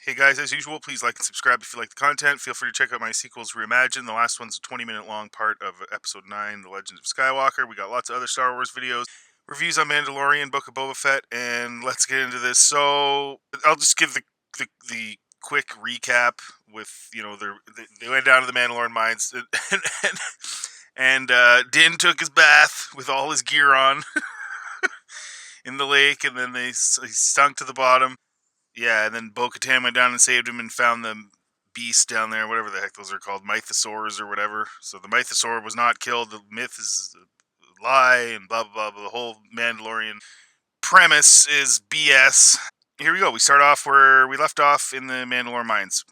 Hey guys, as usual, please like and subscribe if you like the content. Feel free to check out my sequels Reimagined. The last one's a 20-minute long part of episode 9, The Legend of Skywalker. We got lots of other Star Wars videos, reviews on Mandalorian, Book of Boba Fett, and let's get into this. So, I'll just give the quick recap with, they went down to the Mandalorian mines and Din took his bath with all his gear on in the lake, and then he sunk to the bottom. Yeah, and then Bo-Katan went down and saved him and found the beast down there, whatever the heck those are called, mythosaurs or whatever. So the mythosaur was not killed. The myth is a lie and blah, blah, blah. The whole Mandalorian premise is BS. Here we go. We start off where we left off in the Mandalore mines.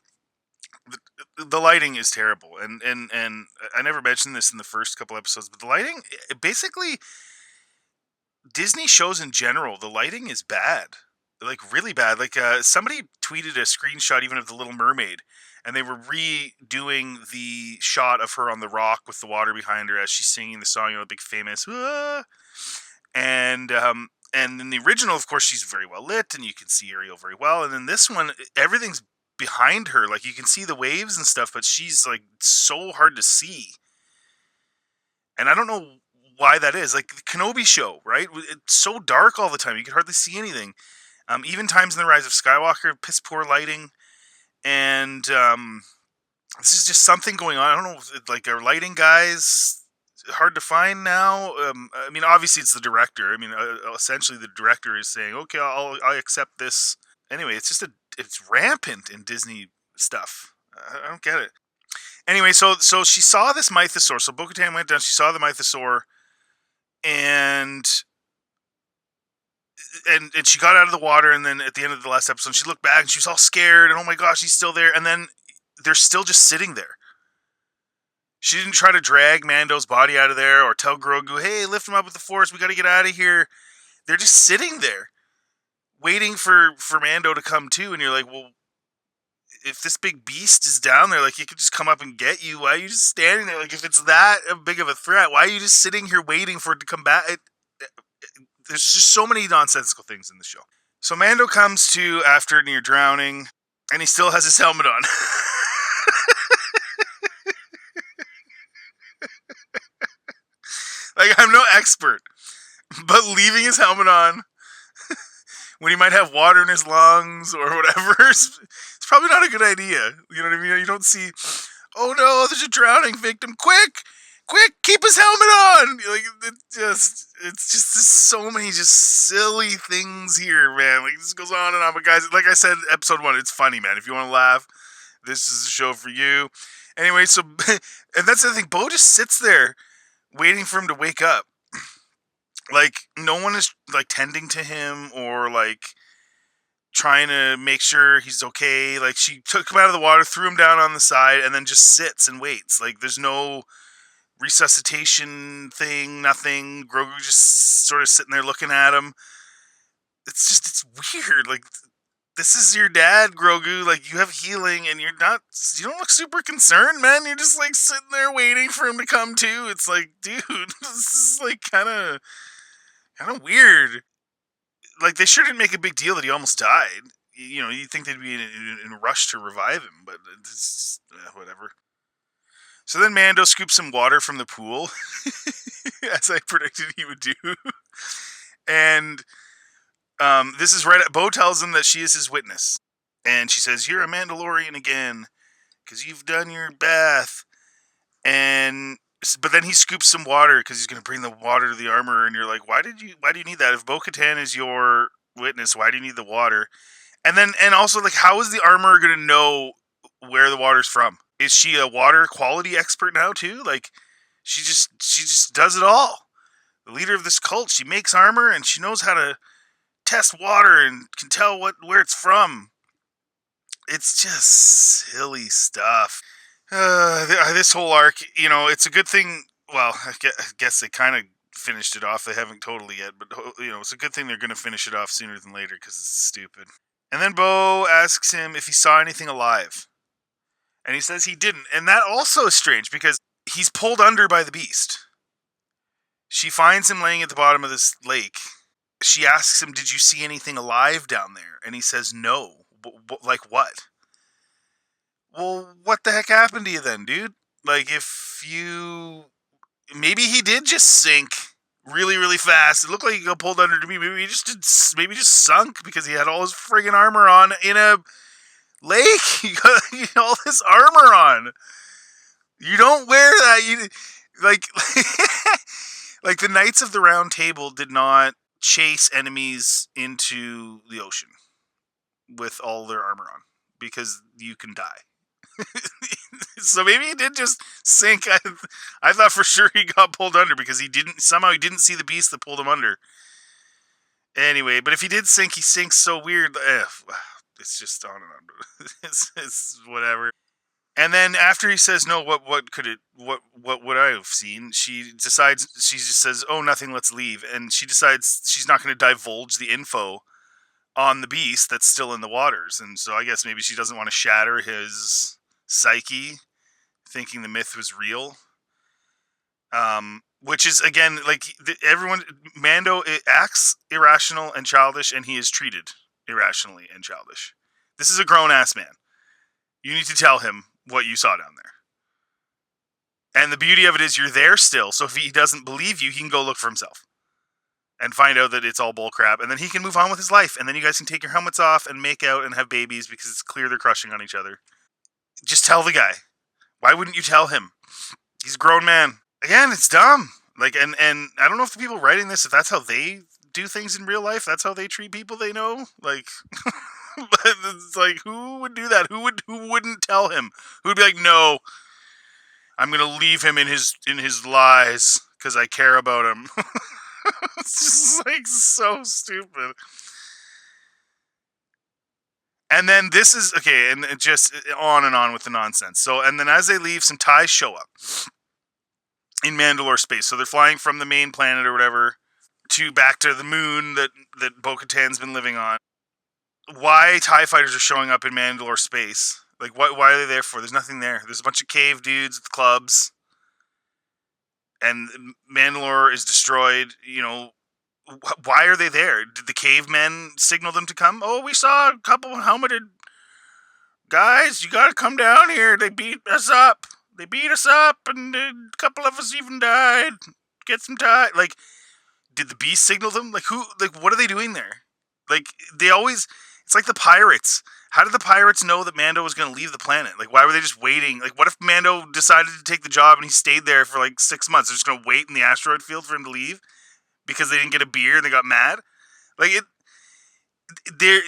The lighting is terrible. And I never mentioned this in the first couple episodes, but the lighting, basically, Disney shows in general, the lighting is bad. Like really bad. Like somebody tweeted a screenshot even of the Little Mermaid, and they were redoing the shot of her on the rock with the water behind her as she's singing the song, the big famous and in the original, of course, she's very well lit and you can see Ariel very well, and in this one everything's behind her, like you can see the waves and stuff, but she's like so hard to see, and I don't know why that is. Like the Kenobi show, right? It's so dark all the time, you could hardly see anything. Even times in The Rise of Skywalker, piss poor lighting, and this is just something going on. I don't know, like our lighting guys hard to find now. I mean, obviously it's the director. I mean, essentially the director is saying, "Okay, I accept this." Anyway, it's rampant in Disney stuff. I don't get it. Anyway, so she saw this mythosaur. So Bo-Katan went down. She saw the mythosaur, and she got out of the water, and then at the end of the last episode, she looked back and she was all scared, and oh my gosh, he's still there. And then they're still just sitting there. She didn't try to drag Mando's body out of there or tell Grogu, "Hey, lift him up with the Force. We got to get out of here." They're just sitting there, waiting for Mando to come to. And you're like, well, if this big beast is down there, like he could just come up and get you. Why are you just standing there? Like if it's that big of a threat, why are you just sitting here waiting for it to come back? There's just so many nonsensical things in the show. So Mando comes to after near drowning, and he still has his helmet on. Like, I'm no expert, but leaving his helmet on when he might have water in his lungs or whatever, it's probably not a good idea. You know what I mean? You don't see, oh no, there's a drowning victim. Quick, keep his helmet on. Like it's just so many just silly things here, man. Like this goes on and on. But guys, like I said, episode 1, it's funny, man. If you want to laugh, this is a show for you. Anyway, so and that's the thing. Bo just sits there waiting for him to wake up. Like no one is like tending to him or like trying to make sure he's okay. Like she took him out of the water, threw him down on the side, and then just sits and waits. Like there's no resuscitation thing, nothing. Grogu just sort of sitting there looking at him. It's weird. Like this is your dad, Grogu. Like you have healing, and you don't look super concerned, man. You're just like sitting there waiting for him to come to. It's like, dude, this is like kind of weird. Like they sure didn't make a big deal that he almost died. You know, you'd think they'd be in a rush to revive him, but it's whatever. So then Mando scoops some water from the pool, as I predicted he would do. And this is right. Bo tells him that she is his witness, and she says, "You're a Mandalorian again, because you've done your bath." But then he scoops some water because he's going to bring the water to the armor, and you're like, why do you need that? If Bo-Katan is your witness, why do you need the water? And also, like, how is the armor going to know where the water's from? Is she a water quality expert now too? Like, she just does it all. The leader of this cult, she makes armor and she knows how to test water and can tell where it's from. It's just silly stuff. This whole arc, it's a good thing. Well, I guess they kind of finished it off. They haven't totally yet, but it's a good thing they're going to finish it off sooner than later because it's stupid. And then Bo asks him if he saw anything alive, and he says he didn't. And that also is strange because he's pulled under by the beast. She finds him laying at the bottom of this lake. She asks him, "Did you see anything alive down there?" And he says, "No." Like what? Well, what the heck happened to you then, dude? Like, if you maybe he did just sink really, really fast. It looked like he got pulled under to me. Maybe he just just sunk because he had all his friggin' armor on in a lake. He got all this armor on. You don't wear that. You like like the Knights of the Round Table did not chase enemies into the ocean with all their armor on because you can die. So maybe he did just sink. I thought for sure he got pulled under because he didn't see the beast that pulled him under. Anyway, but if he did sink, he sinks so weird. It's just on and on. It's whatever. And then after he says no, what would I have seen? She decides, she just says, "Oh, nothing, let's leave." And she decides she's not going to divulge the info on the beast that's still in the waters. And so I guess maybe she doesn't want to shatter his psyche, thinking the myth was real. Which is, again, like everyone, Mando acts irrational and childish, and he is treated irrationally and childish. This is a grown ass man. You need to tell him what you saw down there. And the beauty of it is you're there still, so if he doesn't believe you, he can go look for himself and find out that it's all bullcrap, and then he can move on with his life, and then you guys can take your helmets off and make out and have babies because it's clear they're crushing on each other. Just tell the guy. Why wouldn't you tell him? He's a grown man. Again, it's dumb. Like, and I don't know if the people writing this, if that's how they do things in real life, that's how they treat people they know. Like, it's like, who would do that? Who wouldn't tell him? Who would be like, no, I'm gonna leave him in his lies because I care about him. It's just like so stupid. And then this is okay, and it just on and on with the nonsense. So, and then as they leave, some TIEs show up in Mandalore space. So they're flying from the main planet or whatever to back to the moon that Bo-Katan's been living on. Why TIE fighters are showing up in Mandalore space? Like, why are they there for? There's nothing there. There's a bunch of cave dudes with clubs, and Mandalore is destroyed. You know, why are they there? Did the cavemen signal them to come? Oh, we saw a couple helmeted guys. You gotta come down here. They beat us up. And a couple of us even died. Get some time. Like, did the beast signal them? Like, who? Like, what are they doing there? Like, they always. It's like the pirates. How did the pirates know that Mando was going to leave the planet? Like, why were they just waiting? Like, what if Mando decided to take the job and he stayed there for like 6 months? They're just going to wait in the asteroid field for him to leave because they didn't get a beer and they got mad. Like, they're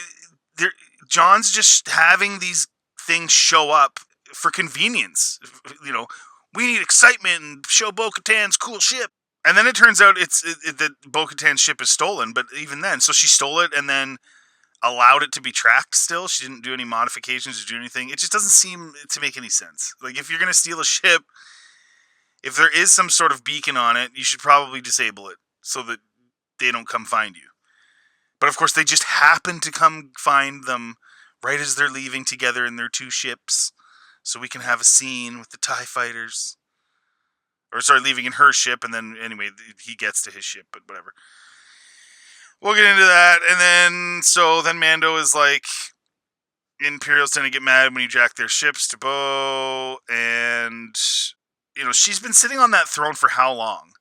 John's just having these things show up for convenience. You know, we need excitement and show Bo-Katan's cool ship. And then it turns out that Bo-Katan's ship is stolen, but even then, so she stole it and then allowed it to be tracked still. She didn't do any modifications or do anything. It just doesn't seem to make any sense. Like, if you're going to steal a ship, if there is some sort of beacon on it, you should probably disable it so that they don't come find you. But of course, they just happen to come find them right as they're leaving together in their two ships. So we can have a scene with the TIE fighters. Or sorry, leaving in her ship, and then anyway, he gets to his ship, but whatever. We'll get into that, and then Mando is like, Imperials tend to get mad when you jack their ships to Bo, and you know, she's been sitting on that throne for how long?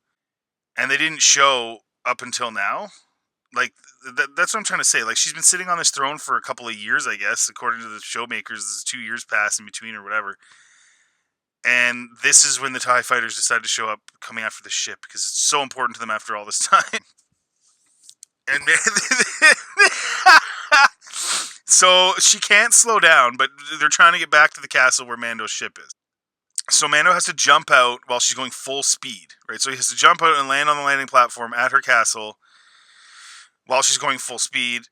And they didn't show up until now? Like, that's what I'm trying to say. Like, she's been sitting on this throne for a couple of years, I guess, according to the showmakers. There's 2 years passed in between or whatever. And this is when the TIE fighters decide to show up coming after the ship because it's so important to them after all this time. And so she can't slow down, but they're trying to get back to the castle where Mando's ship is. So Mando has to jump out while she's going full speed, right? So he has to jump out and land on the landing platform at her castle while she's going full speed.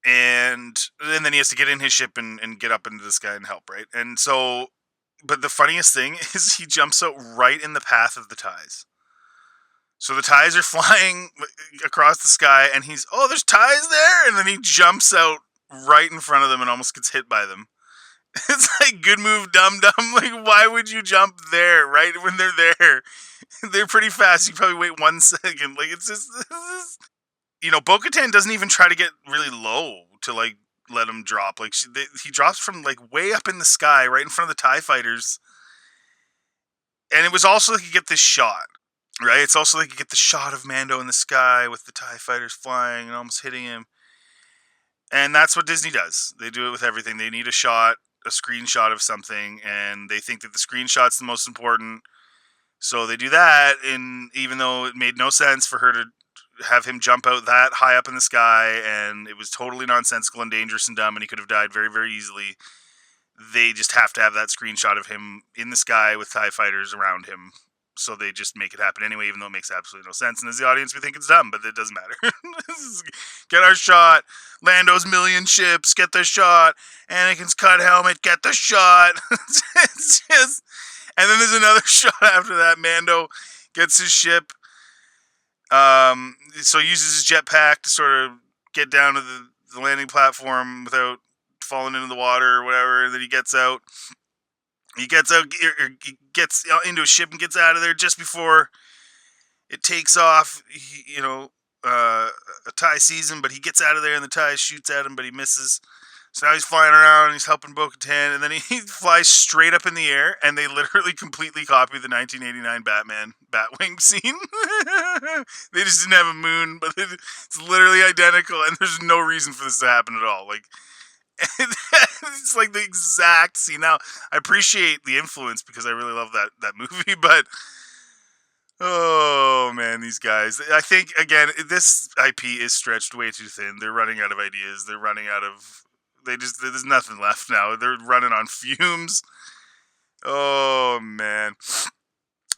And then he has to get in his ship and get up into the sky and help, right? And so, but the funniest thing is he jumps out right in the path of the TIEs. So the TIEs are flying across the sky, and there's TIEs there, and then he jumps out right in front of them and almost gets hit by them. It's like, good move, dum-dum. Like, why would you jump there right when they're there? They're pretty fast. You probably wait 1 second. Like, it's just you know, Bo-Katan doesn't even try to get really low to, like, let him drop. Like he drops from like way up in the sky, right in front of the TIE fighters. And it was also like you get this shot, right? It's also like you get the shot of Mando in the sky with the TIE fighters flying and almost hitting him. And that's what Disney does. They do it with everything. They need a shot, a screenshot of something, and they think that the screenshot's the most important. So they do that, and even though it made no sense for her to have him jump out that high up in the sky, and it was totally nonsensical and dangerous and dumb, and he could have died very, very easily, they just have to have that screenshot of him in the sky with TIE fighters around him. So they just make it happen anyway, even though it makes absolutely no sense. And as the audience, we think it's dumb, but it doesn't matter. Get our shot. Lando's million ships. Get the shot. Anakin's cut helmet. Get the shot. It's just... And then there's another shot after that. Mando gets his ship. So he uses his jetpack to sort of get down to the landing platform without falling into the water or whatever. And then he gets out. He gets into a ship and gets out of there just before it takes off. A TIE sees him, but he gets out of there and the TIE shoots at him, but he misses. So now he's flying around and he's helping Bo-Katan, and then he flies straight up in the air, and they literally completely copy the 1989 Batman Batwing scene. They just didn't have a moon, but it's literally identical, and there's no reason for this to happen at all. Like, it's like the exact scene. Now, I appreciate the influence because I really love that movie, but oh man, these guys. I think, again, this IP is stretched way too thin. They're running out of ideas. They're running out of... there's nothing left now. They're running on fumes. Oh man.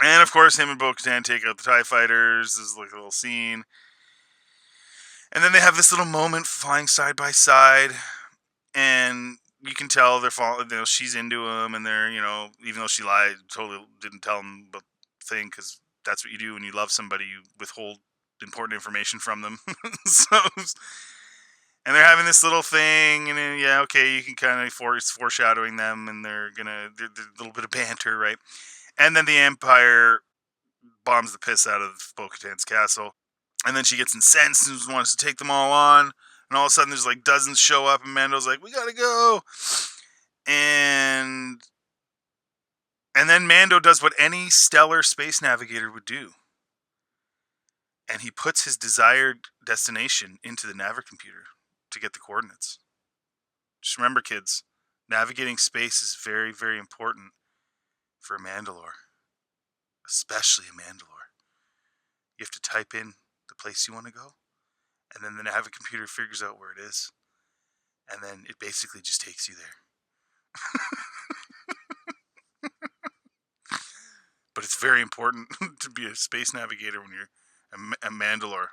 And of course, him and Bo-Katan take out the TIE fighters. This is like a little scene. And then they have this little moment flying side by side. And you can tell they're falling, she's into him, and they're, even though she lied, totally didn't tell him about the thing, because that's what you do when you love somebody, you withhold important information from them. And they're having this little thing, and then, you can kind of foreshadowing them, and they're a little bit of banter, right? And then the Empire bombs the piss out of Bo-Katan's castle, and then she gets incensed and wants to take them all on. And all of a sudden, there's like dozens show up, and Mando's like, "We gotta go." And then Mando does what any stellar space navigator would do, and he puts his desired destination into the navigcomputer to get the coordinates. Just remember, kids, navigating space is very, very important for a Mandalore, especially a Mandalore. You have to type in the place you want to go, and then the navigcomputer figures out where it is, and then it basically just takes you there. But it's very important to be a space navigator when you're a Mandalore.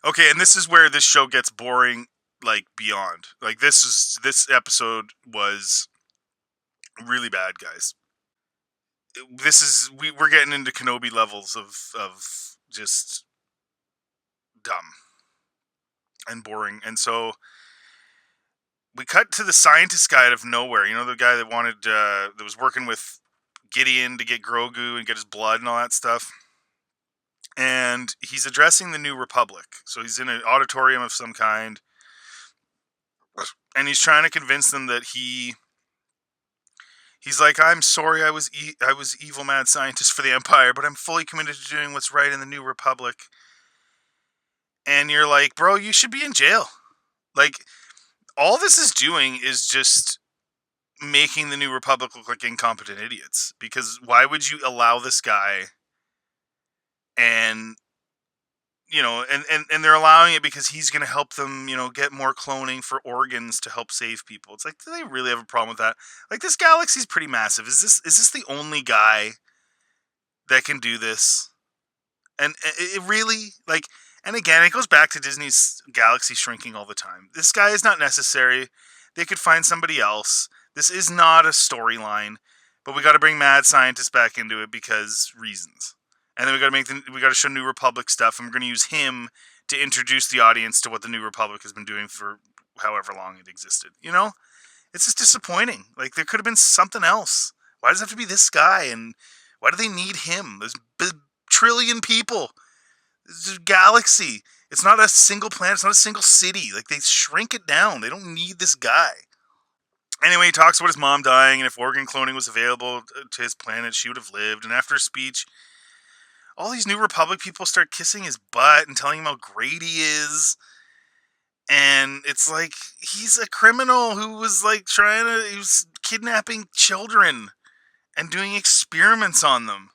Okay, and this is where this show gets boring, like, beyond. Like, this episode was really bad, guys. We're getting into Kenobi levels of just dumb and boring. And so we cut to the scientist guy out of nowhere. The guy that was working with Gideon to get Grogu and get his blood and all that stuff. And he's addressing the New Republic. So he's in an auditorium of some kind, and he's trying to convince them that he's like, "I'm sorry, I was evil mad scientist for the Empire, but I'm fully committed to doing what's right in the New Republic." And you're like, bro, you should be in jail. Like, all this is doing is just making the New Republic look like incompetent idiots. Because why would you allow this guy? And and they're allowing it because he's going to help them, get more cloning for organs to help save people. It's like, do they really have a problem with that? Like, this galaxy's pretty massive. Is this the only guy that can do this? And it really, like, and again, it goes back to Disney's galaxy shrinking all the time. This guy is not necessary. They could find somebody else. This is not a storyline, but we got to bring mad scientists back into it because reasons. And then we got to show New Republic stuff, and we're going to use him to introduce the audience to what the New Republic has been doing for however long it existed. It's just disappointing. Like, there could have been something else. Why does it have to be this guy? And why do they need him? There's trillion people. This is a galaxy. It's not a single planet. It's not a single city. Like, they shrink it down. They don't need this guy. Anyway, he talks about his mom dying, and if organ cloning was available to his planet, she would have lived. And after a speech, all these New Republic people start kissing his butt and telling him how great he is. And it's like, he's a criminal who was like he was kidnapping children and doing experiments on them.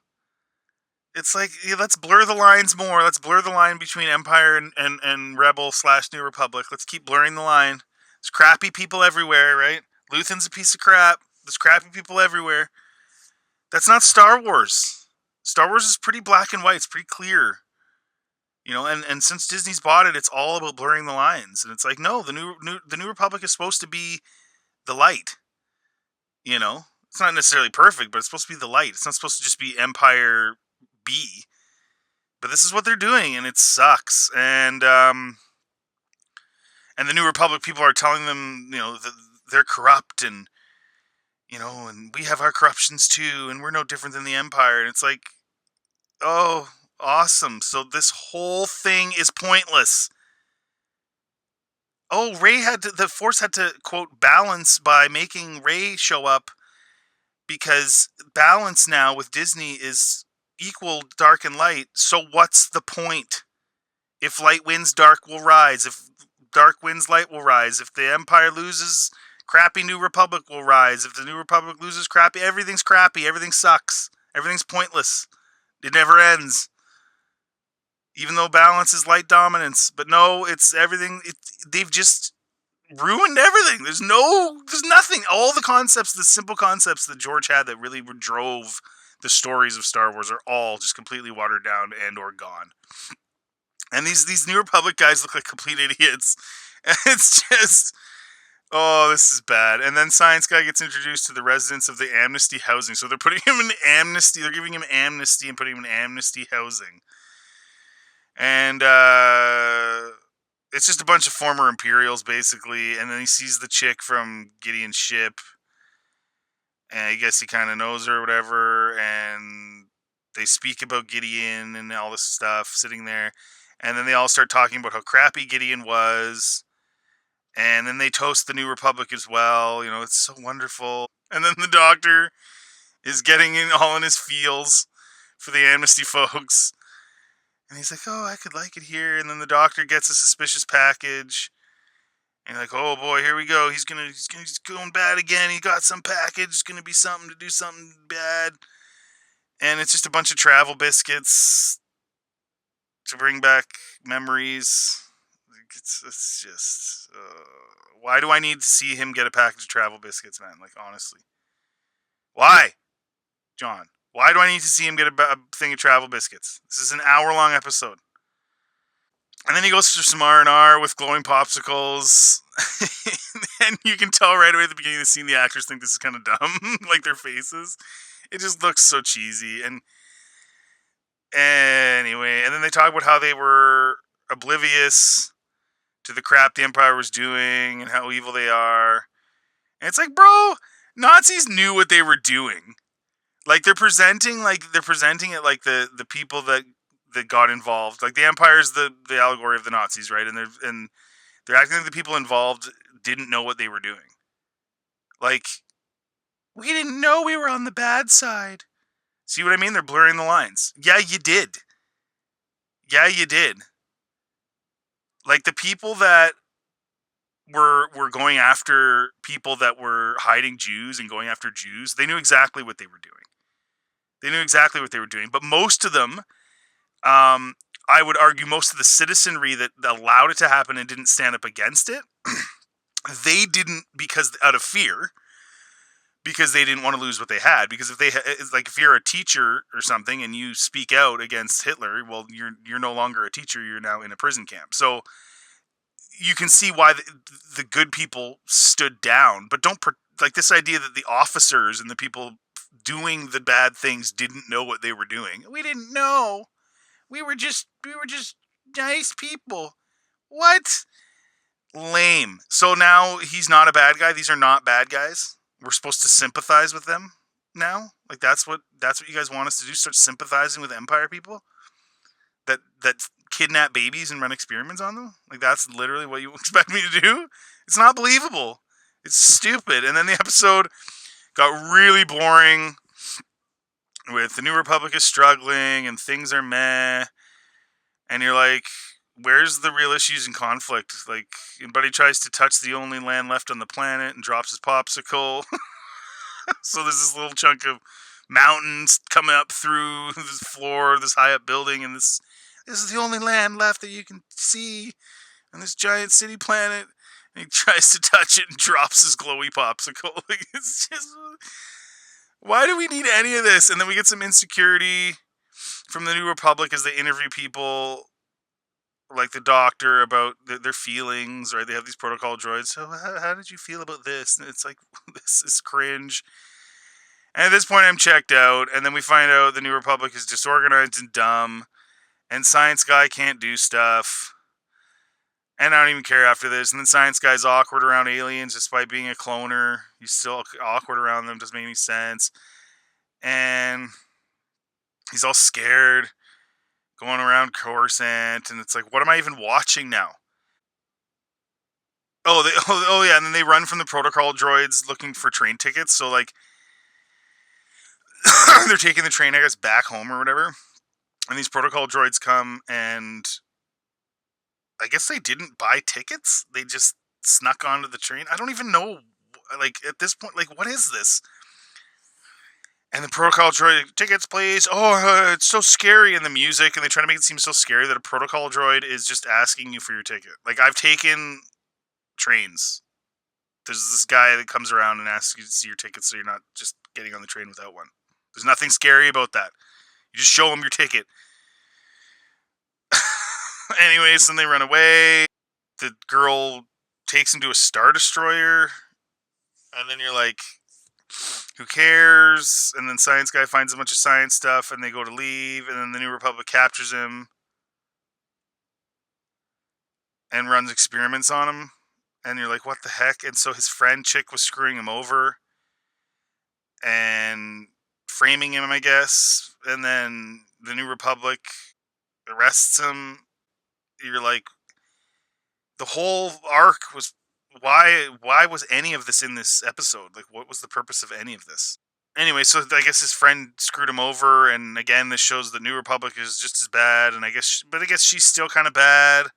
It's like, yeah, let's blur the lines more. Let's blur the line between Empire and Rebel / New Republic. Let's keep blurring the line. There's crappy people everywhere, right? Luthen's a piece of crap. There's crappy people everywhere. That's not Star Wars. Star Wars is pretty black and white. It's pretty clear. You know, and since Disney's bought it, it's all about blurring the lines. And it's like, no, the New Republic is supposed to be the light. You know, it's not necessarily perfect, but it's supposed to be the light. It's not supposed to just be Empire B. But this is what they're doing, and it sucks. And the New Republic people are telling them, you know, that they're corrupt, and you know, and we have our corruptions too, and we're no different than the Empire. And it's like, oh, awesome. So this whole thing is pointless. Oh, the Force had to, quote, balance by making Rey show up, because balance now with Disney is equal dark and light. So what's the point? If light wins, dark will rise. If dark wins, light will rise. If the Empire loses, crappy New Republic will rise. If the New Republic loses, everything's crappy. Everything sucks. Everything's pointless. It never ends. Even though balance is light dominance. But no, it's everything. They've just ruined everything. There's nothing. All the concepts, the simple concepts that George had that really drove the stories of Star Wars are all just completely watered down and or gone. And these New Republic guys look like complete idiots. And it's just, oh, this is bad. And then Science Guy gets introduced to the residents of the Amnesty housing. So they're putting him in amnesty. They're giving him amnesty and putting him in amnesty housing. And it's just a bunch of former Imperials, basically. And then he sees the chick from Gideon's ship. And I guess he kind of knows her or whatever. And they speak about Gideon and all this stuff sitting there. And then they all start talking about how crappy Gideon was. And then they toast the New Republic as well. You know, it's so wonderful. And then the Doctor is getting all in his feels for the Amnesty folks. And he's like, oh, I could like it here. And then the Doctor gets a suspicious package. And like, oh boy, here we go. He's going bad again. He got some package. It's gonna be something to do something bad. And it's just a bunch of travel biscuits to bring back memories. It's just, why do I need to see him get a package of travel biscuits, man? Like, honestly, why, John? Why do I need to see him get a thing of travel biscuits? This is an hour-long episode. And then he goes through some R&R with glowing popsicles. And you can tell right away at the beginning of the scene the actors think this is kind of dumb. Like, their faces. It just looks so cheesy. And anyway, and then they talk about how they were oblivious to the crap the Empire was doing and how evil they are. And it's like, bro, Nazis knew what they were doing. Like, they're presenting it like the people that got involved. Like, the Empire is the allegory of the Nazis, right? And they're acting like the people involved didn't know what they were doing. Like, we didn't know we were on the bad side. See what I mean? They're blurring the lines. Yeah, you did. Yeah, you did. Like, the people that were going after people that were hiding Jews and going after Jews, they knew exactly what they were doing. But most of them, I would argue most of the citizenry that allowed it to happen and didn't stand up against it, they didn't out of fear, because they didn't want to lose what they had. Because if you're a teacher or something and you speak out against Hitler, well, you're no longer a teacher. You're now in a prison camp. So you can see why the good people stood down. But like this idea that the officers and the people doing the bad things didn't know what they were doing. We didn't know. We were just nice people. What? Lame. So now he's not a bad guy. These are not bad guys. We're supposed to sympathize with them now. Like, that's what you guys want us to do. Start sympathizing with Empire people that kidnap babies and run experiments on them? Like, that's literally what you expect me to do? It's not believable. It's stupid. And then the episode got really boring with the New Republic is struggling and things are meh. And you're like, where's the real issues and conflict? Like, Buddy tries to touch the only land left on the planet and drops his popsicle. So there's this little chunk of mountains coming up through this floor, this high up building, and this is the only land left that you can see on this giant city planet. And he tries to touch it and drops his glowy popsicle. Like, it's just, why do we need any of this? And then we get some insecurity from the New Republic as they interview people like the doctor about their feelings, right? They have these protocol droids. So how did you feel about this? And it's like, this is cringe. And at this point, I'm checked out. And then we find out the New Republic is disorganized and dumb. And Science Guy can't do stuff. And I don't even care after this. And then Science Guy's awkward around aliens despite being a cloner. He's still awkward around them. Doesn't make any sense. And he's all scared going around Coruscant. And it's like, what am I even watching now? Oh, yeah. And then they run from the protocol droids looking for train tickets. So, like, they're taking the train, I guess, back home or whatever. And these protocol droids come and I guess they didn't buy tickets. They just snuck onto the train. I don't even know. Like, at this point, like, what is this? And the protocol droid, tickets, please. Oh, it's so scary. And the music, and they try to make it seem so scary that a protocol droid is just asking you for your ticket. Like, I've taken trains. There's this guy that comes around and asks you to see your tickets so you're not just getting on the train without one. There's nothing scary about that. You just show them your ticket. Anyways, then they run away. The girl takes him to a Star Destroyer. And then you're like, who cares? And then Science Guy finds a bunch of science stuff and they go to leave. And then the New Republic captures him and runs experiments on him. And you're like, what the heck? And so his friend chick was screwing him over and framing him, I guess. And then the New Republic arrests him. You're like, the whole arc was, why was any of this in this episode? Like, what was the purpose of any of this? Anyway, so I guess his friend screwed him over, and again, this shows the New Republic is just as bad, and I guess she's still kind of bad.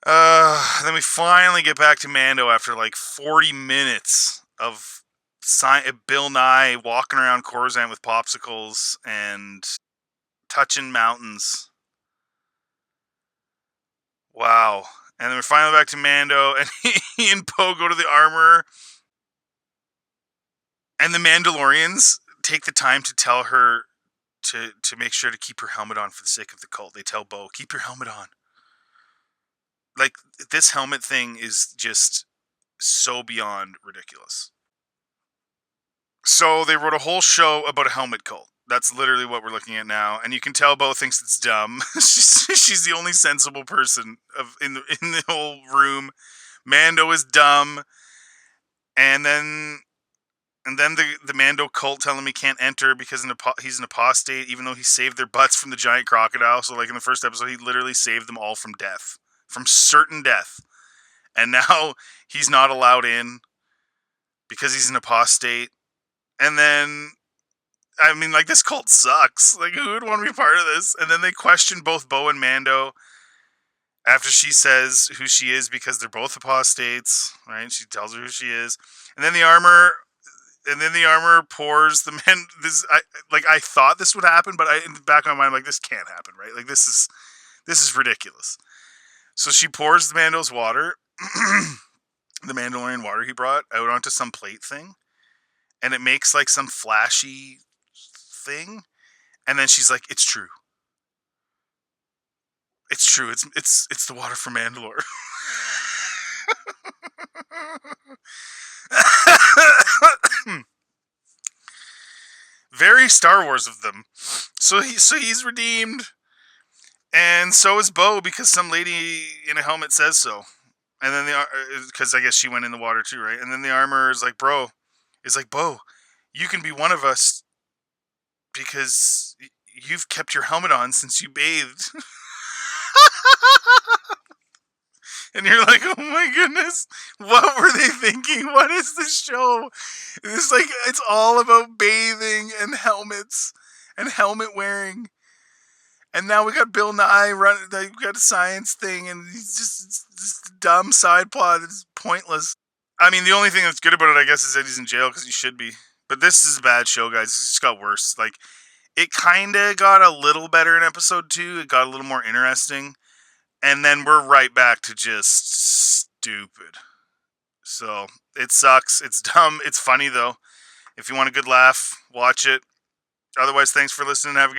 Then we finally get back to Mando after like 40 minutes of Bill Nye walking around Coruscant with popsicles and touching mountains. Wow. And then we're finally back to Mando, and he and Poe go to the armor. And the Mandalorians take the time to tell her to make sure to keep her helmet on for the sake of the cult. They tell Bo, keep your helmet on. Like, this helmet thing is just so beyond ridiculous. So they wrote a whole show about a helmet cult. That's literally what we're looking at now, and you can tell Bo thinks it's dumb. she's the only sensible person in the whole room. Mando is dumb, and then the Mando cult telling him he can't enter because he's an apostate, even though he saved their butts from the giant crocodile. So, like, in the first episode, he literally saved them all from death, from certain death, and now he's not allowed in because he's an apostate. And then, I mean, like, this cult sucks. Like, who would want to be part of this? And then they question both Bo and Mando after she says who she is because they're both apostates, right? She tells her who she is. And then the armor pours the men. I thought this would happen, but in the back of my mind, I'm like, this can't happen, right? Like, this is ridiculous. So she pours the Mando's water, the Mandalorian water he brought, out onto some plate thing, and it makes like some flashy thing, and then she's like, "It's true. It's true. It's the water from Mandalore." Very Star Wars of them. So he's redeemed, and so is Bo because some lady in a helmet says so. And then because I guess she went in the water too, right? And then the armor is like, Bo, you can be one of us because you've kept your helmet on since you bathed. And you're like, oh my goodness, what were they thinking? What is this show? It's like, it's all about bathing and helmets and helmet wearing. And now we got Bill Nye running, we got a science thing, and he's just this dumb side plot. It's pointless. I mean, the only thing that's good about it, I guess, is that he's in jail because he should be. But this is a bad show, guys. It just got worse. Like, it kind of got a little better in episode 2. It got a little more interesting. And then we're right back to just stupid. So, it sucks. It's dumb. It's funny, though. If you want a good laugh, watch it. Otherwise, thanks for listening. Have a good day.